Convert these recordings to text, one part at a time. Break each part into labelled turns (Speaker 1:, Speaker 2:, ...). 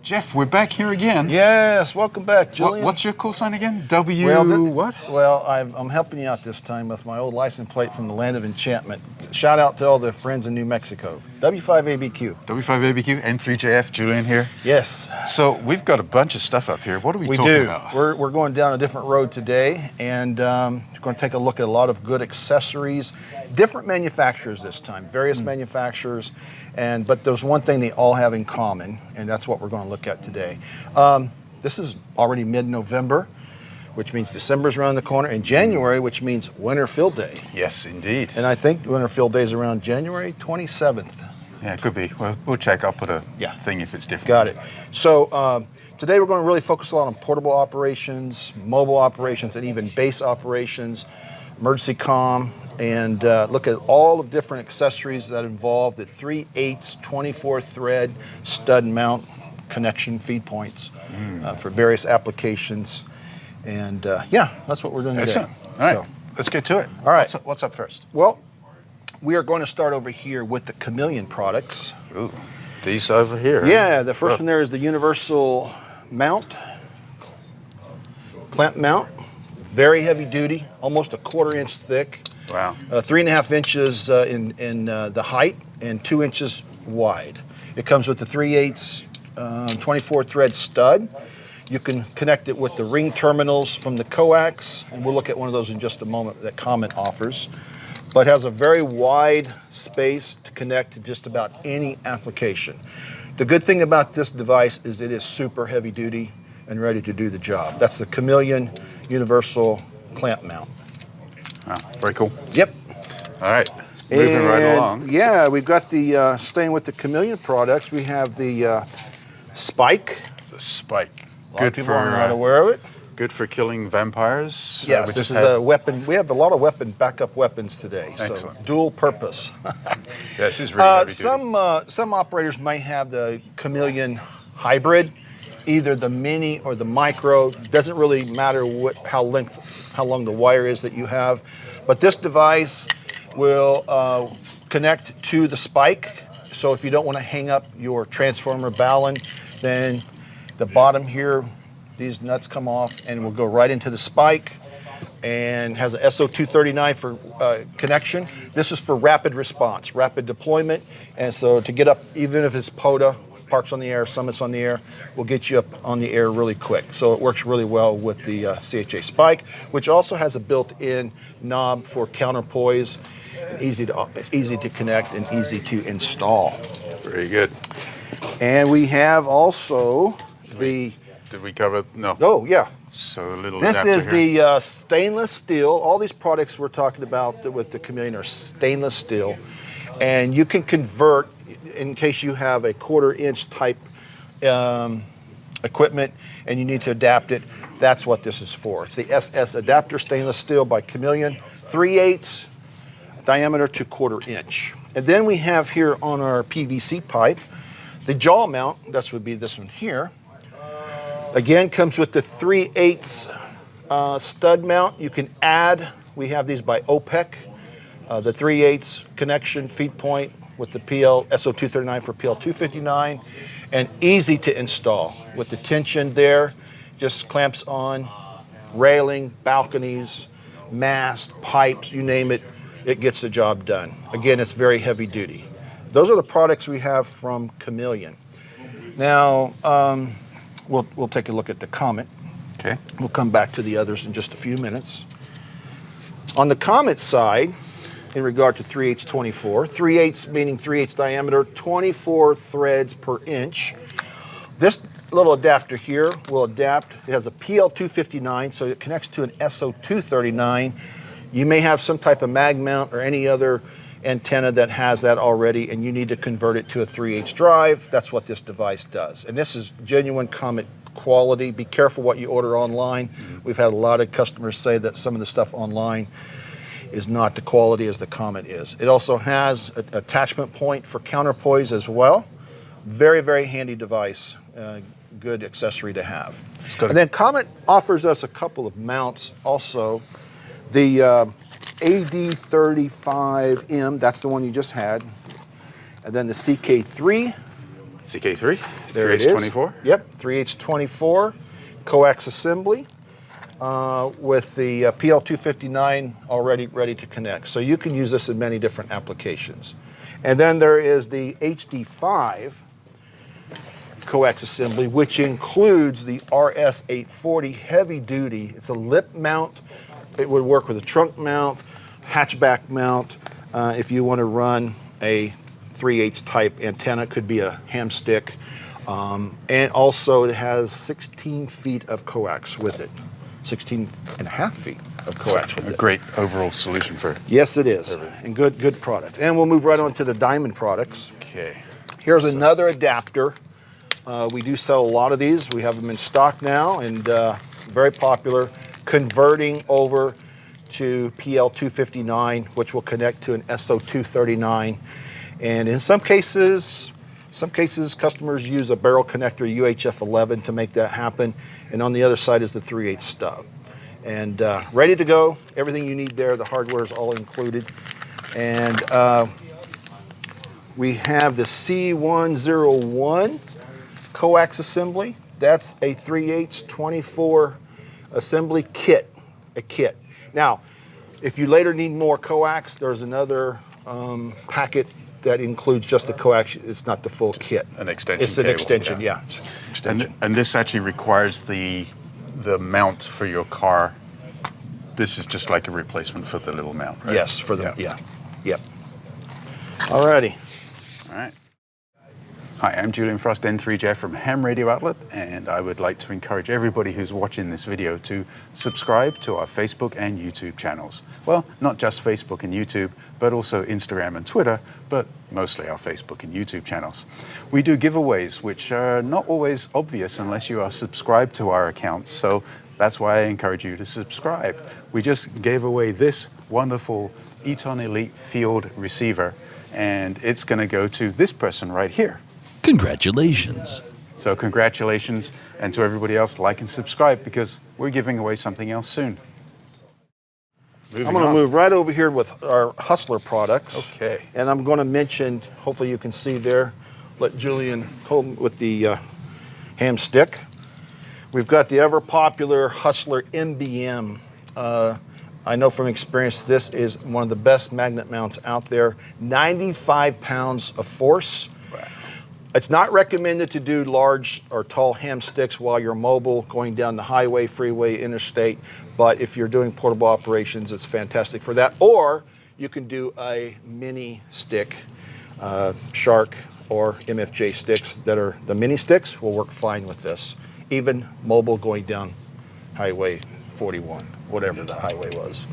Speaker 1: Jeff, we're back here again.
Speaker 2: Yes, welcome back, Julian.
Speaker 1: What's your call sign again? What?
Speaker 2: Well, I'm helping you out this time with my old license plate from the land of enchantment. Shout out to all the friends in New Mexico. W5ABQ.
Speaker 1: W5ABQ, N3JF, Julian here.
Speaker 2: Yes.
Speaker 1: So we've got a bunch of stuff up here. What are we talking about?
Speaker 2: We're going down a different road today, and we're going to take a look at a lot of good accessories. Different manufacturers this time, various manufacturers, but there's one thing they all have in common, and that's what we're going to look at today. This is already mid-November, which means December's around the corner, and January, which means Winter Field Day.
Speaker 1: Yes, indeed.
Speaker 2: And I think Winter Field Day is around January 27th.
Speaker 1: Yeah, it could be. Well, we'll check. I'll put a thing if it's different.
Speaker 2: Got it. So today we're going to really focus a lot on portable operations, mobile operations, and even base operations, emergency comm, and look at all the different accessories that involve the 3/8 24 thread stud mount connection feed points for various applications. And that's what we're doing today.
Speaker 1: Excellent. All right, let's get to it.
Speaker 2: All right.
Speaker 1: What's up first?
Speaker 2: Well, we are going to start over here with the Chameleon products.
Speaker 1: Ooh, these over here.
Speaker 2: Yeah, the first one there is the universal mount, clamp mount, very heavy duty, almost a 1/4 inch thick.
Speaker 1: Wow.
Speaker 2: 3.5 inches in the height and 2 inches wide. It comes with the 3/8 24 thread stud. You can connect it with the ring terminals from the coax, and we'll look at one of those in just a moment that Comet offers. But has a very wide space to connect to just about any application. The good thing about this device is it is super heavy duty and ready to do the job. That's the Chameleon Universal Clamp Mount.
Speaker 1: Wow, very cool.
Speaker 2: Yep.
Speaker 1: All right, moving right along.
Speaker 2: Yeah, we've got the, staying with the Chameleon products, we have the Spike.
Speaker 1: The Spike.
Speaker 2: A lot of people are not aware of it.
Speaker 1: Good for killing vampires.
Speaker 2: Yes, this is a weapon. We have a lot of backup weapons today.
Speaker 1: Excellent.
Speaker 2: So dual purpose.
Speaker 1: This is really heavy duty.
Speaker 2: Some operators might have the Chameleon hybrid, either the mini or the micro. Doesn't really matter how long the wire is that you have, but this device will connect to the Spike. So if you don't want to hang up your transformer balun, then the bottom here, these nuts come off and will go right into the Spike, and has a SO239 for connection. This is for rapid response, rapid deployment, and so to get up, even if it's POTA, Parks on the Air, Summits on the Air, will get you up on the air really quick. So it works really well with the CHA Spike, which also has a built-in knob for counterpoise, easy to connect and easy to install.
Speaker 1: Very good.
Speaker 2: And we have also the...
Speaker 1: Did we cover? No.
Speaker 2: Oh, yeah.
Speaker 1: So a little
Speaker 2: This is
Speaker 1: here.
Speaker 2: the stainless steel. All these products we're talking about with the Chameleon are stainless steel. And you can convert, in case you have a 1/4 inch type equipment and you need to adapt it, that's what this is for. It's the SS adapter stainless steel by Chameleon, 3/8 diameter to 1/4 inch. And then we have here on our PVC pipe, the jaw mount, that would be this one here. Again, comes with the 3/8 stud mount. You can add, we have these by OPEC, the 3/8 connection feed point with the SO239 for PL259, and easy to install with the tension there, just clamps on, railing, balconies, mast, pipes, you name it, it gets the job done. Again, it's very heavy duty. Those are the products we have from Chameleon. Now, we'll take a look at the Comet.
Speaker 1: Okay.
Speaker 2: We'll come back to the others in just a few minutes. On the Comet side, in regard to 3/8 24, 3/8 meaning 3/8 diameter, 24 threads per inch. This little adapter here will adapt. It has a PL259, so it connects to an SO239. You may have some type of mag mount or any other antenna that has that already, and you need to convert it to a 3/8 drive. That's what this device does. And this is genuine Comet quality. Be careful what you order online. We've had a lot of customers say that some of the stuff online is not the quality as the Comet is. It also has an attachment point for counterpoise as well. Very, very handy device. Good accessory to have. And then Comet offers us a couple of mounts also. The AD35M, that's the one you just had. And then the CK3
Speaker 1: CK3,
Speaker 2: There it is.
Speaker 1: 3H24.
Speaker 2: Yep, 3H24 coax assembly with the PL259 already ready to connect. So you can use this in many different applications. And then there is the HD5 coax assembly, which includes the RS840 heavy duty. It's a lip mount. It would work with a trunk mount, hatchback mount. If you want to run a 3/8 type antenna, could be a ham stick. And also it has 16 feet of coax with it. 16 and a half feet of coax with it.
Speaker 1: A great overall solution for.
Speaker 2: Yes, it is. And good product. And we'll move right on to the diamond products.
Speaker 1: Okay.
Speaker 2: Here's another adapter. We do sell a lot of these. We have them in stock now and very popular. Converting over to PL259, which will connect to an SO239. And in some cases, customers use a barrel connector UHF11 to make that happen. And on the other side is the 3/8 stub. And ready to go, everything you need there. The hardware is all included. And we have the C101 coax assembly. That's a 3/8 24 assembly kit, a kit. Now, if you later need more coax, there's another packet that includes just the coax. It's not the full kit.
Speaker 1: An extension.
Speaker 2: It's an
Speaker 1: cable,
Speaker 2: extension, yeah. Extension.
Speaker 1: And this actually requires the mount for your car. This is just like a replacement for the little mount, right?
Speaker 2: Yes, for the Yep. Alrighty.
Speaker 1: All right. Hi, I'm Julian Frost, N3Jeff from Ham Radio Outlet, and I would like to encourage everybody who's watching this video to subscribe to our Facebook and YouTube channels. Well, not just Facebook and YouTube, but also Instagram and Twitter, but mostly our Facebook and YouTube channels. We do giveaways, which are not always obvious unless you are subscribed to our accounts, so that's why I encourage you to subscribe. We just gave away this wonderful Eton Elite Field receiver, and it's going to go to this person right here.
Speaker 3: Congratulations.
Speaker 1: So congratulations, and to everybody else, like and subscribe because we're giving away something else soon.
Speaker 2: I'm going to move right over here with our Hustler products.
Speaker 1: Okay.
Speaker 2: And I'm going to mention, hopefully you can see there, let Julian hold with the ham stick. We've got the ever popular Hustler MBM. I know from experience this is one of the best magnet mounts out there. 95 pounds of force. It's not recommended to do large or tall ham sticks while you're mobile, going down the highway, freeway, interstate, but if you're doing portable operations, it's fantastic for that. Or you can do a mini stick, Shark or MFJ sticks that are the mini sticks will work fine with this. Even mobile going down Highway 41, whatever the highway was.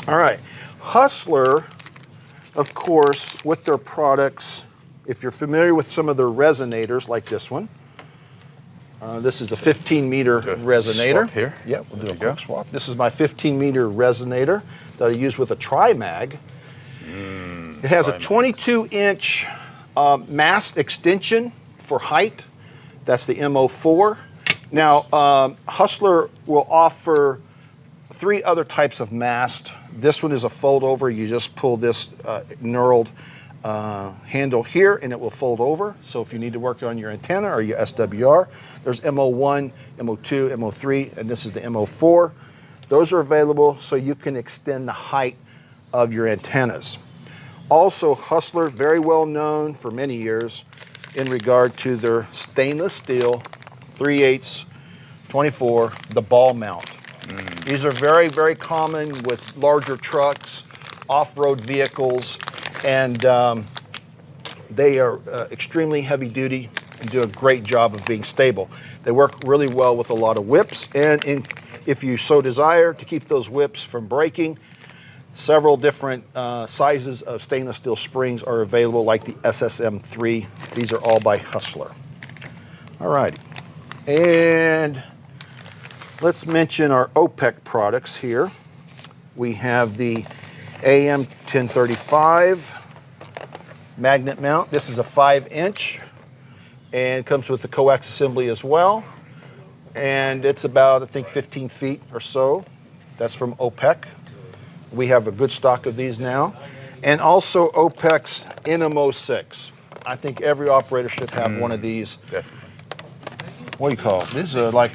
Speaker 2: All right, Hustler, of course, with their products, if you're familiar with some of their resonators, like this one, this is a 15-meter resonator.
Speaker 1: Swap here.
Speaker 2: Yeah, we'll do a quick swap. This is my 15-meter resonator that I use with a tri-mag. It has a 22-inch mast extension for height. That's the MO4. Now, Hustler will offer 3 other types of mast. This one is a fold-over. You just pull this knurled handle here and it will fold over. So if you need to work on your antenna or your SWR, there's MO1, MO2, MO3, and this is the MO4. Those are available so you can extend the height of your antennas. Also, Hustler, very well known for many years in regard to their stainless steel 3/8 24, the ball mount. These are very, very common with larger trucks, off-road vehicles, and they are extremely heavy duty and do a great job of being stable. They work really well with a lot of whips, and if you so desire to keep those whips from breaking, several different sizes of stainless steel springs are available, like the SSM3. These are all by Hustler. All righty, and let's mention our OPEC products here. We have the AM1035 magnet mount. This is a 5-inch and comes with the coax assembly as well. And it's about, I think, 15 feet or so. That's from OPEC. We have a good stock of these now. And also OPEC's NMO6. I think every operator should have one of these.
Speaker 1: Definitely.
Speaker 2: What do you call it? These are like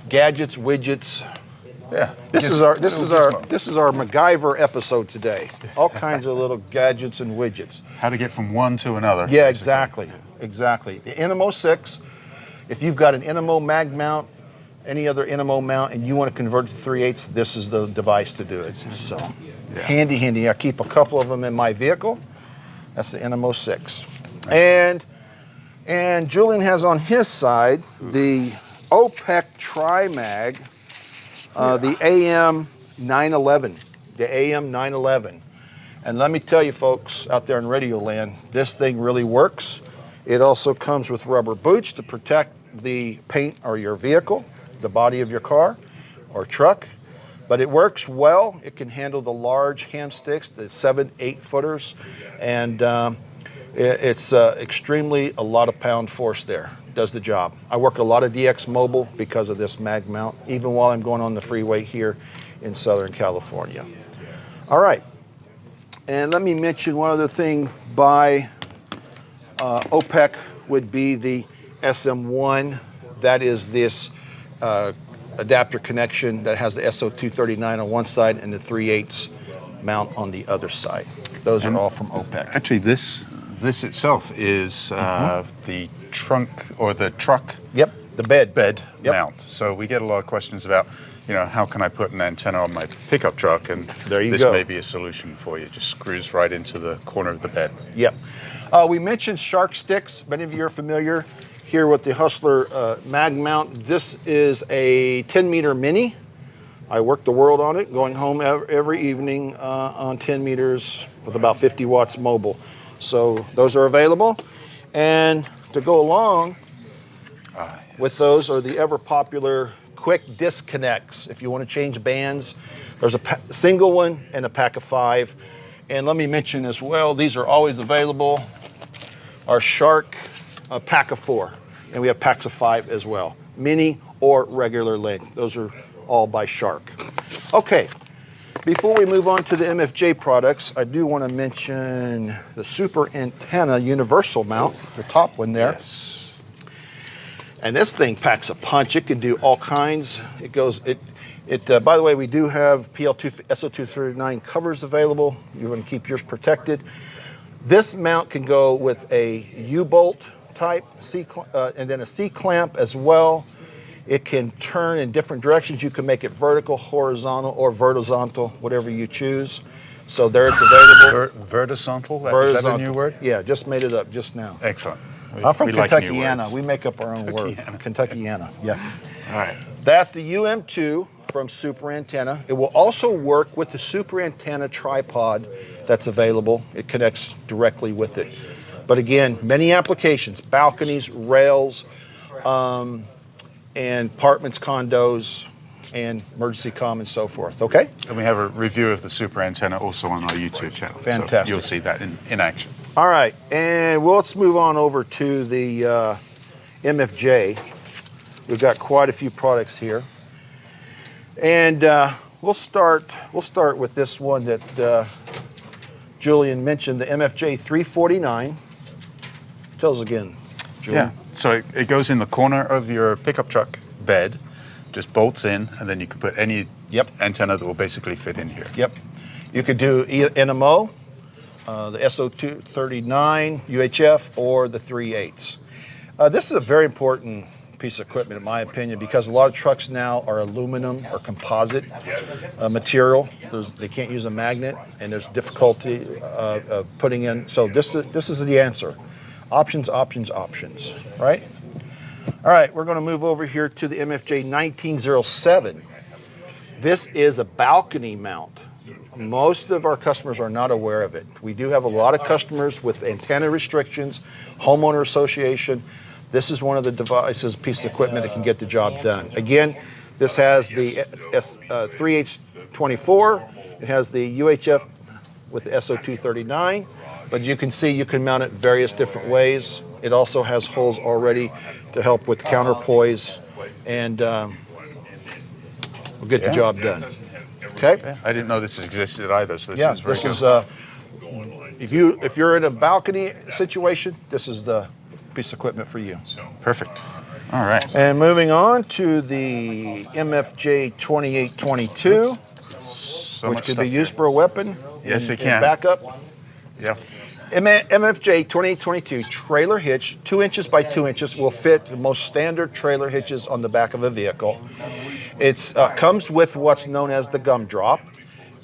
Speaker 2: gadgets, widgets.
Speaker 1: Yeah.
Speaker 2: This is our MacGyver episode today. All kinds of little gadgets and widgets.
Speaker 1: How to get from one to another.
Speaker 2: Yeah,
Speaker 1: basically.
Speaker 2: exactly. The NMO 6. If you've got an NMO mag mount, any other NMO mount, and you want to convert it to 3/8, this is the device to do it. So handy. I keep a couple of them in my vehicle. That's the NMO 6. And Julian has on his side the OPEC Tri-Mag, the AM 911. The AM 911. And let me tell you folks out there in Radio Land, this thing really works. It also comes with rubber boots to protect the paint or your vehicle, the body of your car or truck. But it works well. It can handle the large ham sticks, the 7-8 footers, and it's extremely a lot of pound force there. Does the job. I work a lot of DX Mobile because of this mag mount, even while I'm going on the freeway here in Southern California. All right, and let me mention one other thing by OPEC would be the SM1. That is this adapter connection that has the SO239 on one side and the 3/8 mount on the other side. Those are all from OPEC.
Speaker 1: Actually, this itself is the trunk or the truck.
Speaker 2: Yep, the bed
Speaker 1: Mount. So we get a lot of questions about, how can I put an antenna on my pickup truck? And
Speaker 2: there you
Speaker 1: this
Speaker 2: go.
Speaker 1: may be a solution for you. It just screws right into the corner of the bed.
Speaker 2: Yep. We mentioned shark sticks. Many of you are familiar here with the Hustler mag mount. This is a 10-meter mini. I work the world on it, going home every evening on 10 meters with about 50 watts mobile. So those are available. And to go along with those are the ever popular quick disconnects. If you want to change bands, there's a single one and a pack of 5. And let me mention as well, these are always available. Our Shark pack of 4, and we have packs of 5 as well, mini or regular length. Those are all by Shark. Okay, before we move on to the MFJ products, I do want to mention the Super Antenna Universal Mount, the top one there.
Speaker 1: Yes.
Speaker 2: And this thing packs a punch. It can do all kinds. By the way, we do have PL2 SO239 covers available. You want to keep yours protected. This mount can go with a U-bolt type and then a C-clamp as well. It can turn in different directions. You can make it vertical, horizontal, or vertical, whatever you choose. So there it's available.
Speaker 1: Vertical? Is that a new word?
Speaker 2: Yeah, just made it up just now.
Speaker 1: Excellent.
Speaker 2: I'm from
Speaker 1: we like new
Speaker 2: Kentuckiana.
Speaker 1: words.
Speaker 2: We make up our own words. Kentuckiana, yeah.
Speaker 1: All right.
Speaker 2: That's the UM2 from Super Antenna. It will also work with the Super Antenna tripod that's available. It connects directly with it. But again, many applications, balconies, rails, and apartments, condos, and emergency comm and so forth, okay?
Speaker 1: And we have a review of the Super Antenna also on our YouTube channel.
Speaker 2: Fantastic.
Speaker 1: So you'll see that in action.
Speaker 2: All right, and let's move on over to the MFJ. We've got quite a few products here. And we'll start with this one that Julian mentioned, the MFJ 349. Tell us again, Julian.
Speaker 1: Yeah, so it goes in the corner of your pickup truck bed, just bolts in, and then you can put any antenna that will basically fit in here.
Speaker 2: Yep. You could do NMO, the SO239 UHF, or the 3/8. This is a very important piece of equipment, in my opinion, because a lot of trucks now are aluminum or composite material. They can't use a magnet, and there's difficulty of putting in. So this is the answer. Options, options, options, right? All right, we're going to move over here to the MFJ 1907. This is a balcony mount. Most of our customers are not aware of it. We do have a lot of customers with antenna restrictions, homeowner association. This is one of the devices, piece of equipment that can get the job done. Again, this has the 3H24. It has the UHF with the SO239. But you can see you can mount it various different ways. It also has holes already to help with counterpoise, and we'll get the job done. Okay?
Speaker 1: Yeah, I didn't know this existed either, so this is very good.
Speaker 2: if you're in a balcony situation, this is the piece of equipment for you.
Speaker 1: Perfect. All right.
Speaker 2: And moving on to the MFJ 2822, which could be used for a weapon.
Speaker 1: Yes, it
Speaker 2: in
Speaker 1: can.
Speaker 2: Backup.
Speaker 1: Yeah.
Speaker 2: MFJ 2822 trailer hitch, 2 inches by 2 inches, will fit the most standard trailer hitches on the back of a vehicle. It comes with what's known as the gumdrop,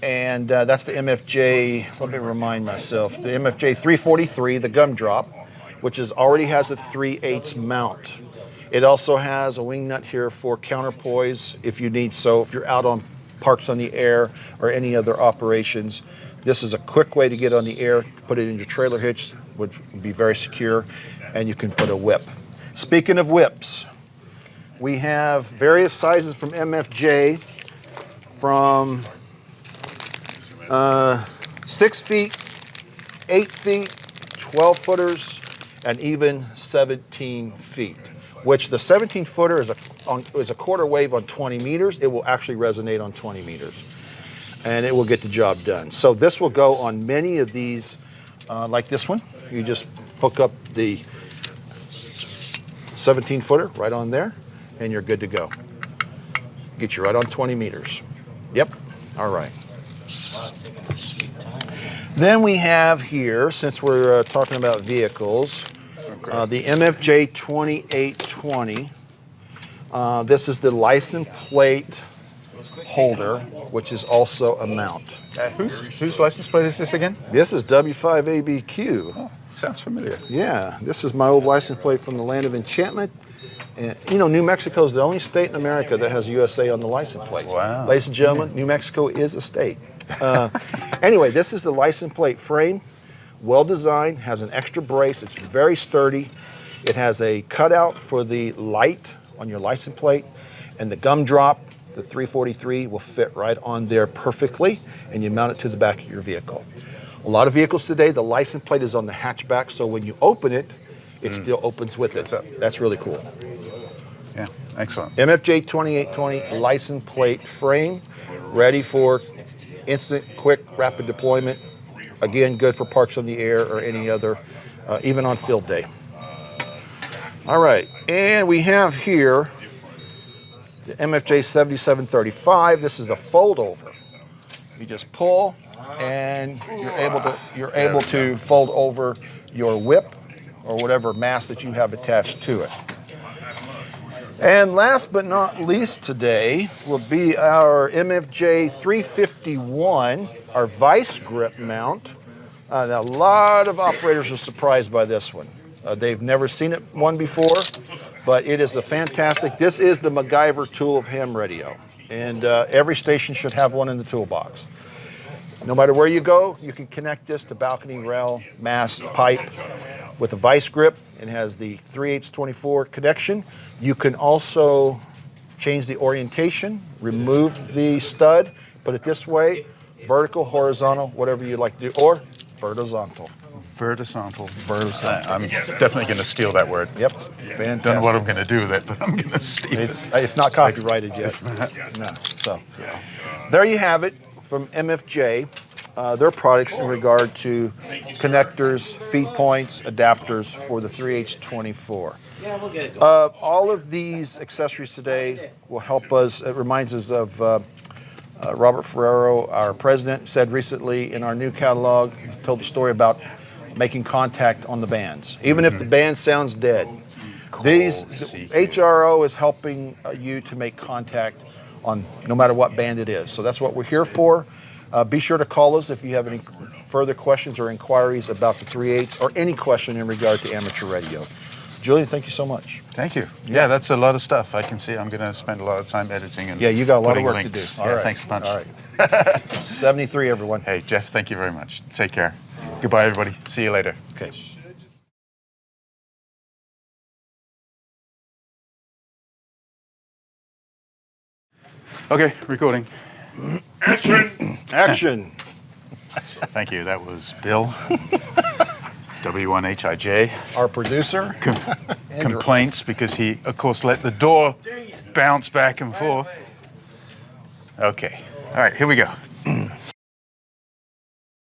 Speaker 2: and that's the MFJ, let me remind myself, the MFJ 343, the gumdrop, which already has a 3/8 mount. It also has a wing nut here for counterpoise if you need so, if you're out on parks on the air or any other operations. This is a quick way to get on the air, put it in your trailer hitch, would be very secure, and you can put a whip. Speaking of whips, we have various sizes from MFJ, from 6 feet, 8 feet, 12 footers, and even 17 feet, which the 17 footer is a quarter wave on 20 meters. It will actually resonate on 20 meters. And it will get the job done. So this will go on many of these, like this one. You just hook up the 17 footer right on there, and you're good to go. Get you right on 20 meters. Yep, all right. Then we have here, since we're talking about vehicles, the MFJ 2820. This is the license plate holder, which is also a mount.
Speaker 1: Whose license plate is this again?
Speaker 2: This is W5ABQ.
Speaker 1: Oh, sounds familiar.
Speaker 2: Yeah, this is my old license plate from the land of enchantment. And, you know, New Mexico is the only state in America that has USA on the license plate.
Speaker 1: Wow.
Speaker 2: Ladies and gentlemen, New Mexico is a state. Anyway, this is the license plate frame. Well designed, has an extra brace. It's very sturdy. It has a cutout for the light on your license plate, and the gumdrop, the 343, will fit right on there perfectly, and you mount it to the back of your vehicle. A lot of vehicles today, the license plate is on the hatchback, so when you open it, it still opens with it. That's really cool.
Speaker 1: Yeah, excellent.
Speaker 2: MFJ 2820 license plate frame, ready for instant, quick, rapid deployment. Again, good for parks on the air or any other, even on field day. All right, and we have here the MFJ 7735. This is the fold over. You just pull, and you're able to fold over your whip or whatever mass that you have attached to it. And last but not least today will be our MFJ 351, our vice grip mount. Now, a lot of operators are surprised by this one. They've never seen one before, but it is a fantastic, this is the MacGyver tool of ham radio. And every station should have one in the toolbox. No matter where you go, you can connect this to balcony, rail, mast, pipe with a vice grip. It has the 3/8-24 connection. You can also change the orientation, remove the stud, put it this way, vertical, horizontal, whatever you like to do, or vertical.
Speaker 1: Vertical.
Speaker 2: Vertical.
Speaker 1: I'm definitely going to steal that word.
Speaker 2: Yep, fantastic.
Speaker 1: Don't know what I'm going to do with it, but I'm going to steal it.
Speaker 2: It's not copyrighted yet.
Speaker 1: It's not.
Speaker 2: No. So there you have it from MFJ. Their products in regard to connectors, feed points, adapters for the 3/8-24.
Speaker 4: Yeah, we'll get it.
Speaker 2: All of these accessories today will help us. It reminds us of Robert Ferrero, our president, said recently in our new catalog, told the story about making contact on the bands, even if the band sounds dead. HRO is helping you to make contact on no matter what band it is. So that's what we're here for. Be sure to call us if you have any further questions or inquiries about the 3/8 or any question in regard to amateur radio. Julian, thank you so much.
Speaker 1: Thank you. Yeah, that's a lot of stuff. I can see I'm going to spend a lot of time editing and
Speaker 2: you got a lot of work
Speaker 1: links.
Speaker 2: to do.
Speaker 1: Yeah, thanks a bunch.
Speaker 2: All right. 73, everyone.
Speaker 1: Hey, Jeff, thank you very much. Take care. Goodbye, everybody. See you later.
Speaker 2: Okay.
Speaker 1: Okay, recording.
Speaker 2: Action.
Speaker 1: Thank you. That was Bill. W1HIJ.
Speaker 2: Our producer.
Speaker 1: Complaints because he, of course, let the door bounce back and forth. Okay. All right, here we go.